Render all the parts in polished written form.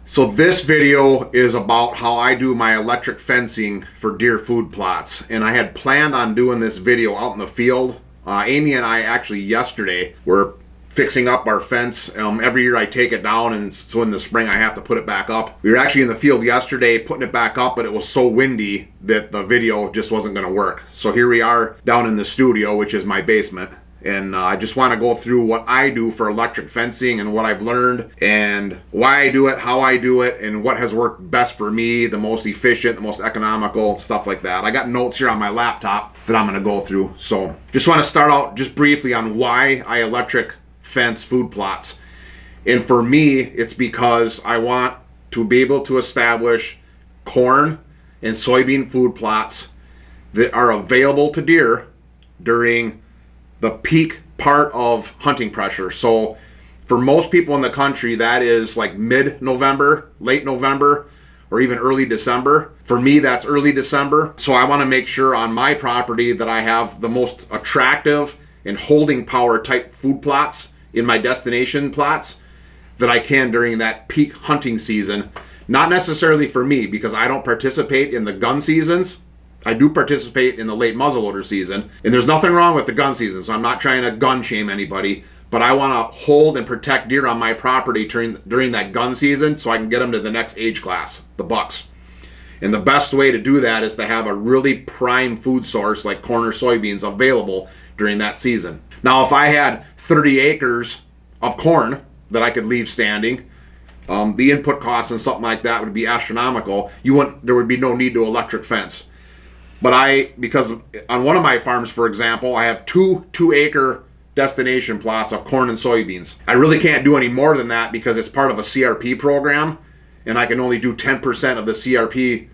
So this video is about how I do my electric fencing for deer food plots. And I had planned on doing this video out in the field. Amy and I actually yesterday were fixing up our fence. Every year I take it down, and so in the spring I have to put it back up. We were actually in the field yesterday putting it back up, but it was so windy that the video just wasn't going to work. So here we are down in the studio, which is my basement. And I just want to go through what I do for electric fencing and what I've learned and why I do it, how I do it, and what has worked best for me, the most efficient, the most economical, stuff like that. I got notes here on my laptop that I'm going to go through. So just want to start out just briefly on why I electric fence food plots. And for me, it's because I want to be able to establish corn and soybean food plots that are available to deer during the peak part of hunting pressure. So for most people in the country, that is like mid-November, late November, or even early December. For me, that's early December. So I want to make sure on my property that I have the most attractive and holding power type food plots in my destination plots that I can during that peak hunting season. Not necessarily for me, because I don't participate in the gun seasons. I do participate in the late muzzleloader season, and there's nothing wrong with the gun season, so I'm not trying to gun shame anybody, but I want to hold and protect deer on my property during that gun season so I can get them to the next age class, the bucks. And the best way to do that is to have a really prime food source like corn or soybeans available during that season. Now, if I had 30 acres of corn that I could leave standing, the input costs and something like that would be astronomical. There would be no need to electric fence. But because on one of my farms, for example, I have two 2-acre destination plots of corn and soybeans. I really can't do any more than that because it's part of a CRP program, and I can only do 10% of the CRP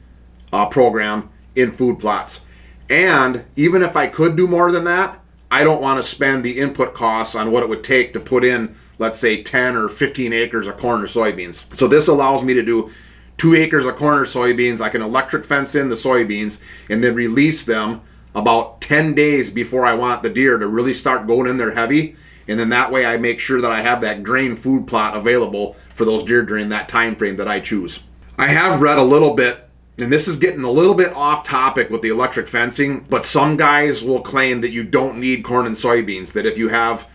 program in food plots. And even if I could do more than that, I don't want to spend the input costs on what it would take to put in, let's say, 10 or 15 acres of corn or soybeans. So this allows me to do 2 acres of corn or soybeans. I can electric fence in the soybeans and then release them about 10 days before I want the deer to really start going in there heavy. And then that way I make sure that I have that grain food plot available for those deer during that time frame that I choose. I have read a little bit, and this is getting a little bit off topic with the electric fencing, but some guys will claim that you don't need corn and soybeans, that if you have,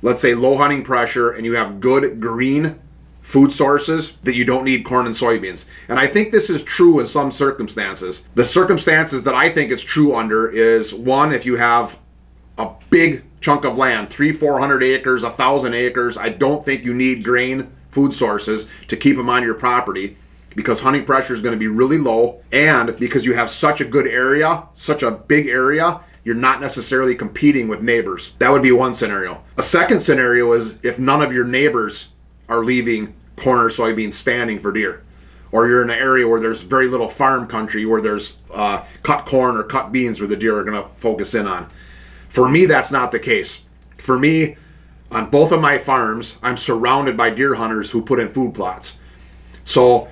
let's say, low hunting pressure and you have good green food sources, that you don't need corn and soybeans. And I think this is true in some circumstances. The circumstances that I think it's true under is, one, if you have a big chunk of land, 300-400 acres, 1,000 acres, I don't think you need grain food sources to keep them on your property, because hunting pressure is going to be really low, and because you have such a good area, such a big area, you're not necessarily competing with neighbors. That would be one scenario. A second scenario is if none of your neighbors are leaving corn or soybeans standing for deer, or you're in an area where there's very little farm country, where there's cut corn or cut beans where the deer are going to focus in on. For me, that's not the case. For me, on both of my farms, I'm surrounded by deer hunters who put in food plots. So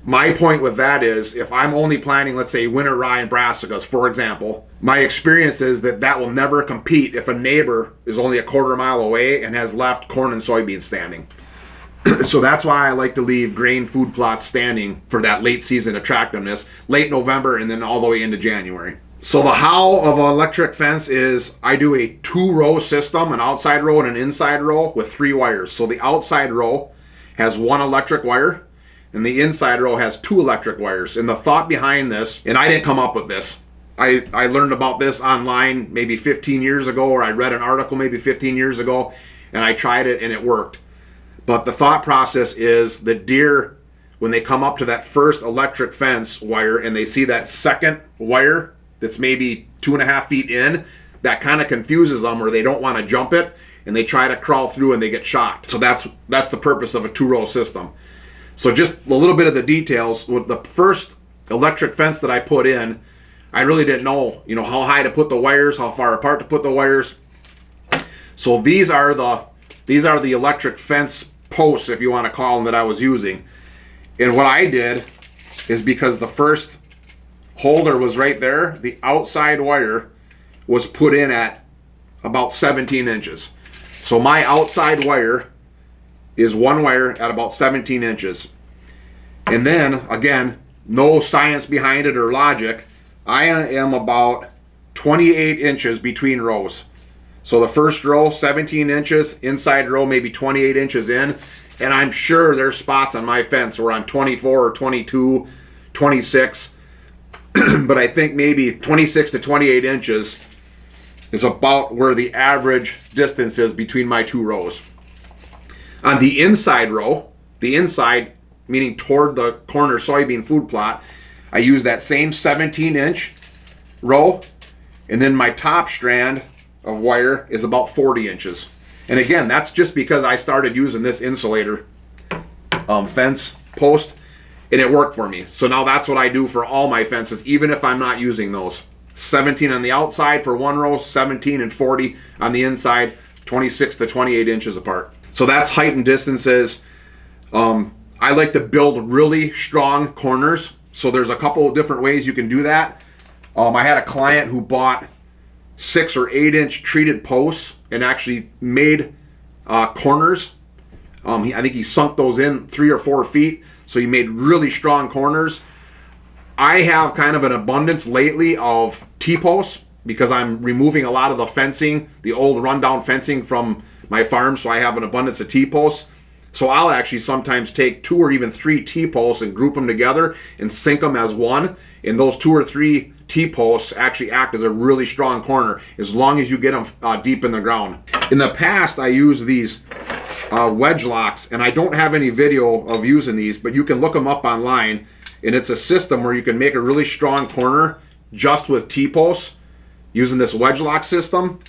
my point with that is, if I'm only planting, let's say, winter rye and brassicas, for example, my experience is that will never compete if a neighbor is only a quarter mile away and has left corn and soybeans standing. So that's why I like to leave grain food plots standing for that late season attractiveness, late November and then all the way into January. So the how of an electric fence is I do a 2-row system, an outside row and an inside row with 3 wires. So the outside row has 1 electric wire and the inside row has 2 electric wires. And the thought behind this, and I didn't come up with this, I learned about this online maybe 15 years ago, or I read an article maybe 15 years ago, and I tried it and it worked. But the thought process is the deer, when they come up to that first electric fence wire and they see that second wire that's maybe 2.5 feet in, that kind of confuses them, or they don't want to jump it and they try to crawl through and they get shocked. So that's the purpose of a 2-row system. So just a little bit of the details. With the first electric fence that I put in, I really didn't know, how high to put the wires, how far apart to put the wires. So these are the electric fence posts, if you want to call them, that I was using. And what I did is, because the first holder was right there, the outside wire was put in at about 17 inches. So my outside wire is 1 wire at about 17 inches. And then, again, no science behind it or logic, I am about 28 inches between rows. So the first row, 17 inches, inside row maybe 28 inches in, and I'm sure there's spots on my fence where I'm 24 or 22, 26, but I think maybe 26 to 28 inches is about where the average distance is between my two rows. On the inside row, the inside meaning toward the corner soybean food plot, I use that same 17-inch row, and then my top strand of wire is about 40 inches. And again, that's just because I started using this insulator fence post, and it worked for me. So now that's what I do for all my fences, even if I'm not using those. 17 on the outside for one row, 17 and 40 on the inside, 26 to 28 inches apart. So that's height and distances. I like to build really strong corners. So there's a couple of different ways you can do that. I had a client who bought 6 or 8 inch treated posts and actually made corners. I think he sunk those in 3 or 4 feet. So he made really strong corners. I have kind of an abundance lately of T-posts because I'm removing a lot of the fencing, the old rundown fencing from my farm. So I have an abundance of T-posts. So I'll actually sometimes take 2 or even 3 T-posts and group them together and sink them as one. And those 2 or 3 T-posts actually act as a really strong corner as long as you get them deep in the ground. In the past, I used these wedge locks, and I don't have any video of using these, but you can look them up online. And it's a system where you can make a really strong corner just with T-posts using this wedge lock system.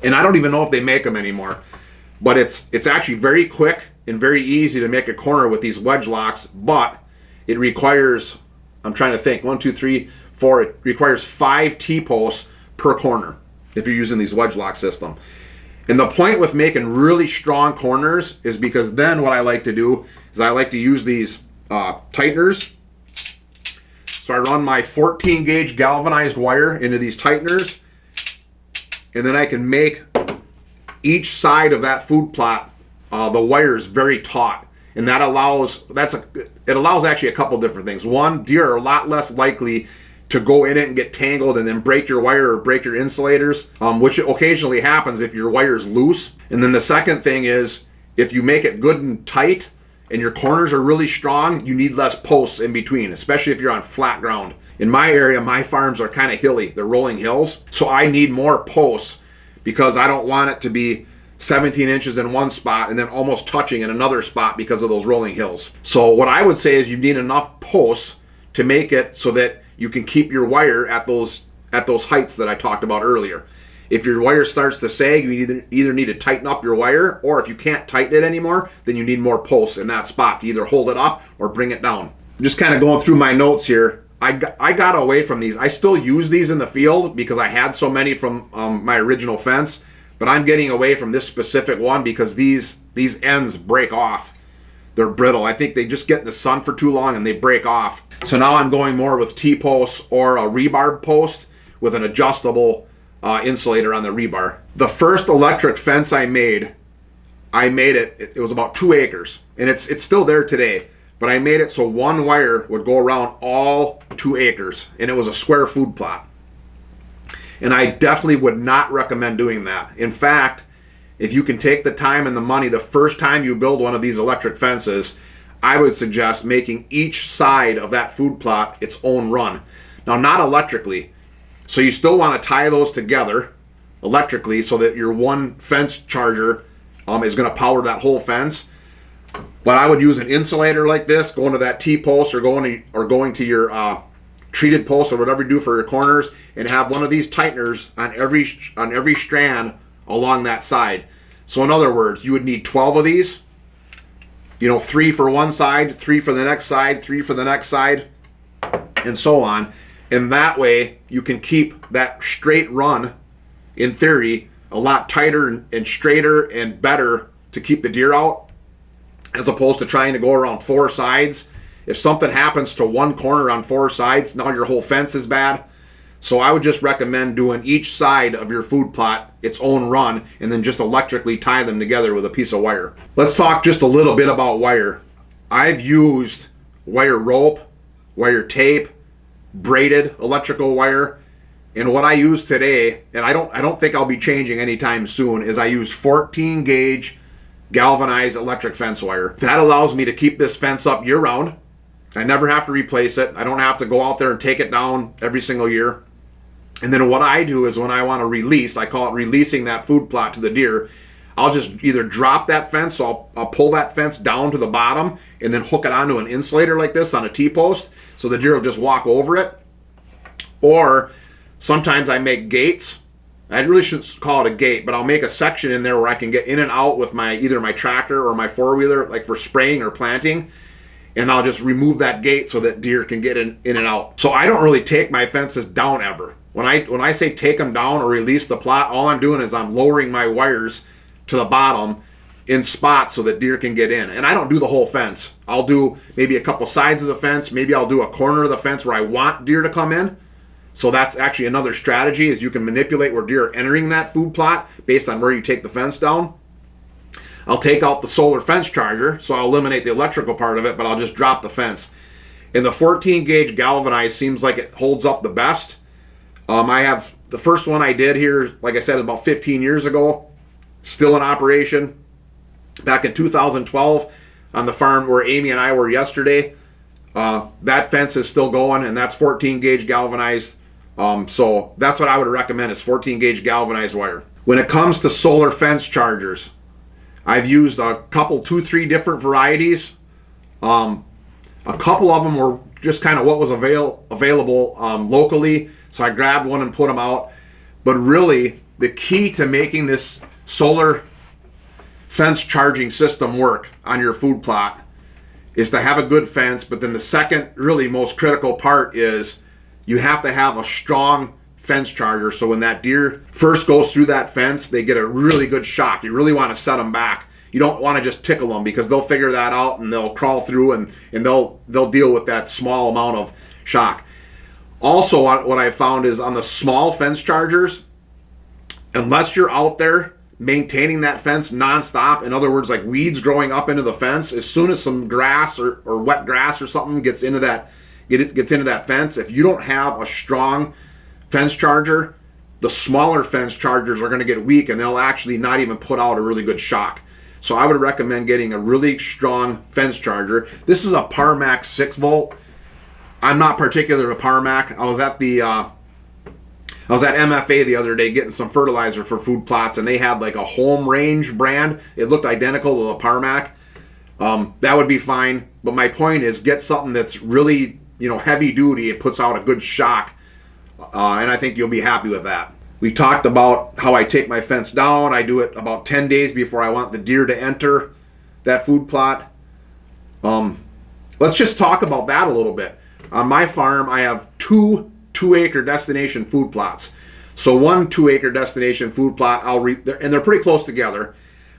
And I don't even know if they make them anymore. But it's actually very quick and very easy to make a corner with these wedge locks, but it requires, I'm trying to think, 1, 2, 3, 4, it requires 5 T-posts per corner if you're using these wedge lock system. And the point with making really strong corners is because then what I like to do is I like to use these tighteners. So I run my 14 gauge galvanized wire into these tighteners, and then I can make each side of that food plot, the wire is very taut, and that allows it allows actually a couple different things. One, deer are a lot less likely to go in it and get tangled and then break your wire or break your insulators, which occasionally happens if your wire is loose. And then the second thing is if you make it good and tight and your corners are really strong, you need less posts in between, especially if you're on flat ground. In my area, my farms are kind of hilly, they're rolling hills, so I need more posts because I don't want it to be 17 inches in one spot and then almost touching in another spot because of those rolling hills. So what I would say is you need enough posts to make it so that you can keep your wire at those heights that I talked about earlier. If your wire starts to sag, you either need to tighten up your wire, or if you can't tighten it anymore, then you need more posts in that spot to either hold it up or bring it down. I'm just kind of going through my notes here. I got away from these. I still use these in the field because I had so many from my original fence, but I'm getting away from this specific one because these ends break off. They're brittle. I think they just get in the sun for too long and they break off. So now I'm going more with T-posts or a rebar post with an adjustable insulator on the rebar. The first electric fence I made it was about 2 acres, and it's still there today. But I made it so one wire would go around all 2 acres, and it was a square food plot. And I definitely would not recommend doing that. In fact, if you can take the time and the money the first time you build one of these electric fences, I would suggest making each side of that food plot its own run. Now, not electrically. So you still want to tie those together electrically so that your one fence charger is going to power that whole fence. But I would use an insulator like this, going to that T-post or going to your treated post or whatever you do for your corners, and have one of these tighteners on every strand along that side. So in other words, you would need 12 of these. 3 for one side, 3 for the next side, 3 for the next side, and so on. And that way you can keep that straight run, in theory, a lot tighter and straighter and better to keep the deer out, as opposed to trying to go around 4 sides. If something happens to one corner on 4 sides, now your whole fence is bad. So I would just recommend doing each side of your food plot its own run and then just electrically tie them together with a piece of wire. Let's talk just a little bit about wire. I've used wire rope, wire tape, braided electrical wire. And what I use today, and I don't think I'll be changing anytime soon, is I use 14 gauge galvanized electric fence wire. That allows me to keep this fence up year round. I never have to replace it. I don't have to go out there and take it down every single year. And then what I do is when I want to release, I call it releasing that food plot to the deer, I'll just either drop that fence, so I'll pull that fence down to the bottom and then hook it onto an insulator like this on a T-post, so the deer will just walk over it. Or sometimes I make gates. I really shouldn't call it a gate, but I'll make a section in there where I can get in and out with either my tractor or my four-wheeler, like for spraying or planting. And I'll just remove that gate so that deer can get in and out. So I don't really take my fences down ever. When I say take them down or release the plot, all I'm doing is I'm lowering my wires to the bottom in spots so that deer can get in. And I don't do the whole fence. I'll do maybe a couple sides of the fence. Maybe I'll do a corner of the fence where I want deer to come in. So that's actually another strategy, is you can manipulate where deer are entering that food plot based on where you take the fence down. I'll take out the solar fence charger, so I'll eliminate the electrical part of it, but I'll just drop the fence. And the 14 gauge galvanized seems like it holds up the best. I have the first one I did here, like I said, about 15 years ago, still in operation. Back in 2012 on the farm where Amy and I were yesterday, that fence is still going, and that's 14 gauge galvanized. So that's what I would recommend, is 14 gauge galvanized wire. When it comes to solar fence chargers, I've used a couple, 2-3 different varieties. A couple of them were just kind of what was available locally, so I grabbed one and put them out. But really, the key to making this solar fence charging system work on your food plot is to have a good fence. But then the second, really most critical part is you have to have a strong fence charger, so when that deer first goes through that fence, they get a really good shock. You really want to set them back. You don't want to just tickle them, because they'll figure that out and they'll crawl through and they'll deal with that small amount of shock. Also, what I found is on the small fence chargers, unless you're out there maintaining that fence nonstop, in other words, like weeds growing up into the fence, as soon as some grass or wet grass or something gets into that fence, if you don't have a strong fence charger, the smaller fence chargers are going to get weak and they'll actually not even put out a really good shock. So I would recommend getting a really strong fence charger. This is a Parmax 6 volt. I'm not particular to Parmax. I was at MFA the other day getting some fertilizer for food plots, and they had like a home range brand. It looked identical to the Parmax. That would be fine. But my point is, get something that's really, heavy duty. It puts out a good shock. And I think you'll be happy with that. We talked about how I take my fence down. I do it about 10 days before I want the deer to enter that food plot. Let's just talk about that a little bit. On my farm, I have two 2-acre destination food plots. So one 2-acre destination food plot, and they're pretty close together,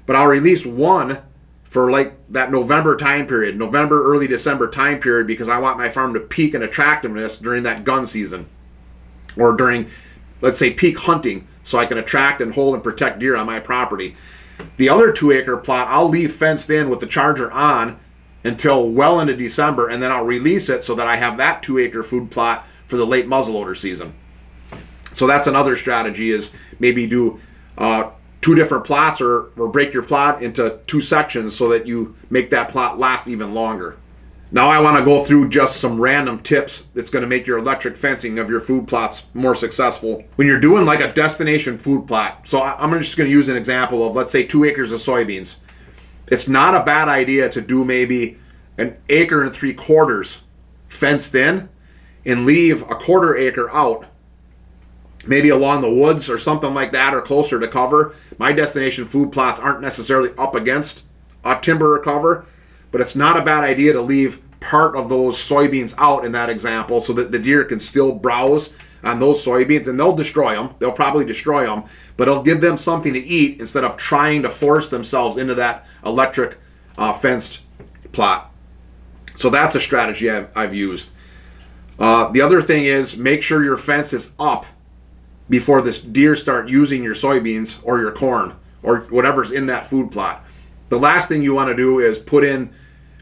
but I'll release one for like that November time period, November, early December time period, because I want my farm to peak in attractiveness during that gun season, or during, let's say, peak hunting, so I can attract and hold and protect deer on my property. The other 2-acre plot, I'll leave fenced in with the charger on until well into December, and then I'll release it so that I have that 2-acre food plot for the late muzzleloader season. So that's another strategy, is maybe do 2 different plots, or break your plot into 2 sections so that you make that plot last even longer. Now I want to go through just some random tips that's going to make your electric fencing of your food plots more successful. When you're doing like a destination food plot, so I'm just going to use an example of, let's say, 2 acres of soybeans. It's not a bad idea to do maybe 1 3/4 acres fenced in and leave a 1/4 acre out, maybe along the woods or something like that, or closer to cover. My destination food plots aren't necessarily up against a timber or cover, but it's not a bad idea to leave part of those soybeans out in that example, so that the deer can still browse on those soybeans, and they'll destroy them. They'll probably destroy them, but it'll give them something to eat instead of trying to force themselves into that electric fenced plot. So that's a strategy I've used. The other thing is, make sure your fence is up before the deer start using your soybeans or your corn or whatever's in that food plot. The last thing you want to do is put in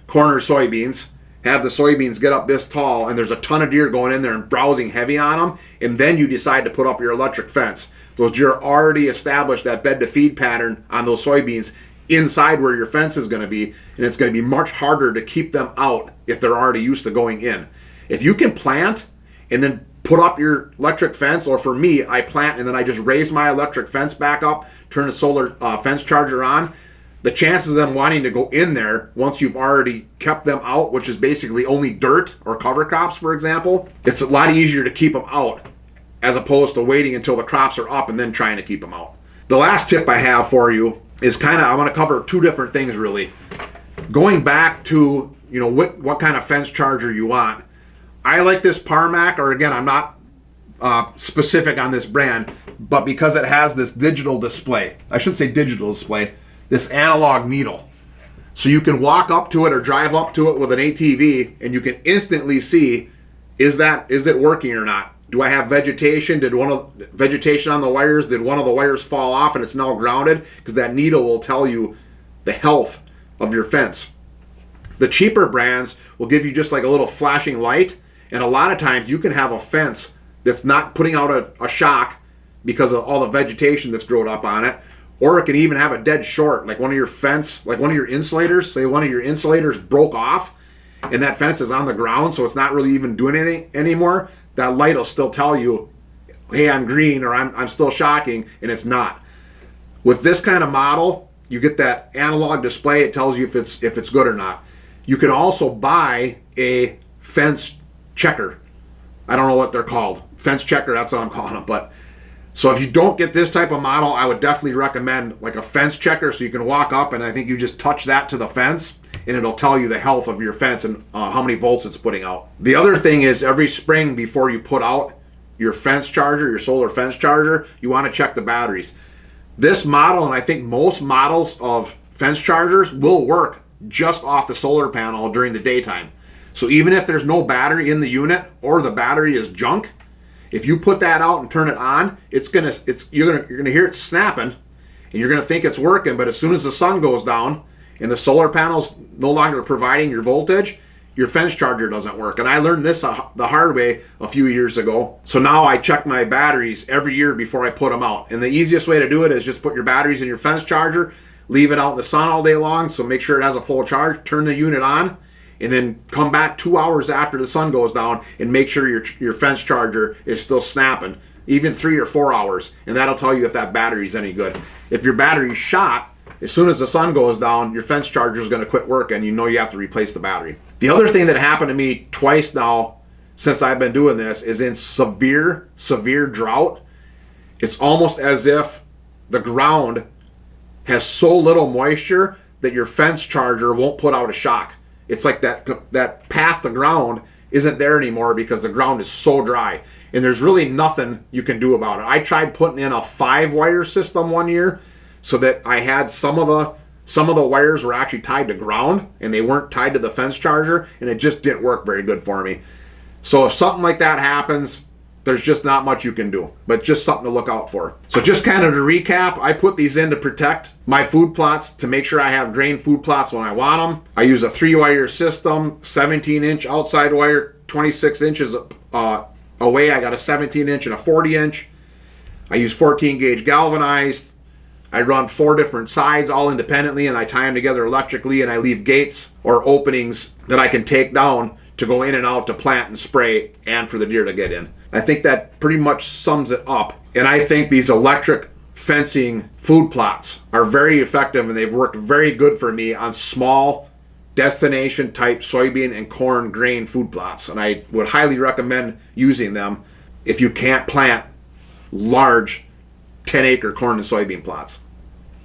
corner soybeans have the soybeans get up this tall and there's a ton of deer going in there and browsing heavy on them, and then you decide to put up your electric fence. Those deer already established that bed to feed pattern on those soybeans inside where your fence is going to be, and it's going to be much harder to keep them out if they're already used to going in. If you can plant and then put up your electric fence, or for me, I plant and then I just raise my electric fence back up, turn the solar fence charger on, the chances of them wanting to go in there once you've already kept them out, which is basically only dirt or cover crops, for example, it's a lot easier to keep them out as opposed to waiting until the crops are up and then trying to keep them out. The last tip I have for you is I want to cover two different things really. Going back to, what kind of fence charger you want. I like this Parmac, or again, I'm not specific on this brand, but because it has this digital display, I shouldn't say digital display, this analog needle. So you can walk up to it or drive up to it with an ATV and you can instantly see, is it working or not? Do I have vegetation? Vegetation on the wires? Did one of the wires fall off and it's now grounded? Because that needle will tell you the health of your fence. The cheaper brands will give you just like a little flashing light, and a lot of times you can have a fence that's not putting out a shock because of all the vegetation that's grown up on it, or it can even have a dead short, like one of your insulators, say one of your insulators broke off and that fence is on the ground, so it's not really even doing anything anymore. That light will still tell you, hey, I'm green, or I'm still shocking, and it's not. With this kind of model, you get that analog display. It tells you if it's good or not. You can also buy a fence checker. I don't know what they're called. Fence checker, that's what I'm calling them. But so if you don't get this type of model, I would definitely recommend like a fence checker, so you can walk up and I think you just touch that to the fence and it'll tell you the health of your fence and how many volts it's putting out. The other thing is, every spring before you put out your fence charger, your solar fence charger, you want to check the batteries. This model, and I think most models of fence chargers, will work just off the solar panel during the daytime. So even if there's no battery in the unit or the battery is junk, if you put that out and turn it on, you're gonna hear it snapping and you're gonna think it's working, but as soon as the sun goes down and the solar panel's no longer providing your voltage, your fence charger doesn't work. And I learned this the hard way a few years ago. So now I check my batteries every year before I put them out. And the easiest way to do it is just put your batteries in your fence charger, leave it out in the sun all day long, so make sure it has a full charge, turn the unit on, and then come back 2 hours after the sun goes down and make sure your fence charger is still snapping, even 3 or 4 hours, and that'll tell you if that battery's any good. If your battery's shot, as soon as the sun goes down, your fence charger is going to quit working. You know you have to replace the battery. The other thing that happened to me twice now since I've been doing this is in severe drought. It's almost as if the ground has so little moisture that your fence charger won't put out a shock. It's like that path to ground isn't there anymore because the ground is so dry, and there's really nothing you can do about it. I tried putting in a 5-wire system one year so that I had some of the wires were actually tied to ground and they weren't tied to the fence charger, and it just didn't work very good for me. So if something like that happens, there's just not much you can do, but just something to look out for. So just kind of to recap, I put these in to protect my food plots, to make sure I have grain food plots when I want them. I use a 3-wire system, 17-inch outside wire, 26 inches away. I got a 17-inch and a 40-inch. I use 14-gauge galvanized. I run 4 different sides all independently, and I tie them together electrically, and I leave gates or openings that I can take down to go in and out to plant and spray and for the deer to get in. I think that pretty much sums it up. And I think these electric fencing food plots are very effective, and they've worked very good for me on small destination type soybean and corn grain food plots. And I would highly recommend using them if you can't plant large 10-acre corn and soybean plots.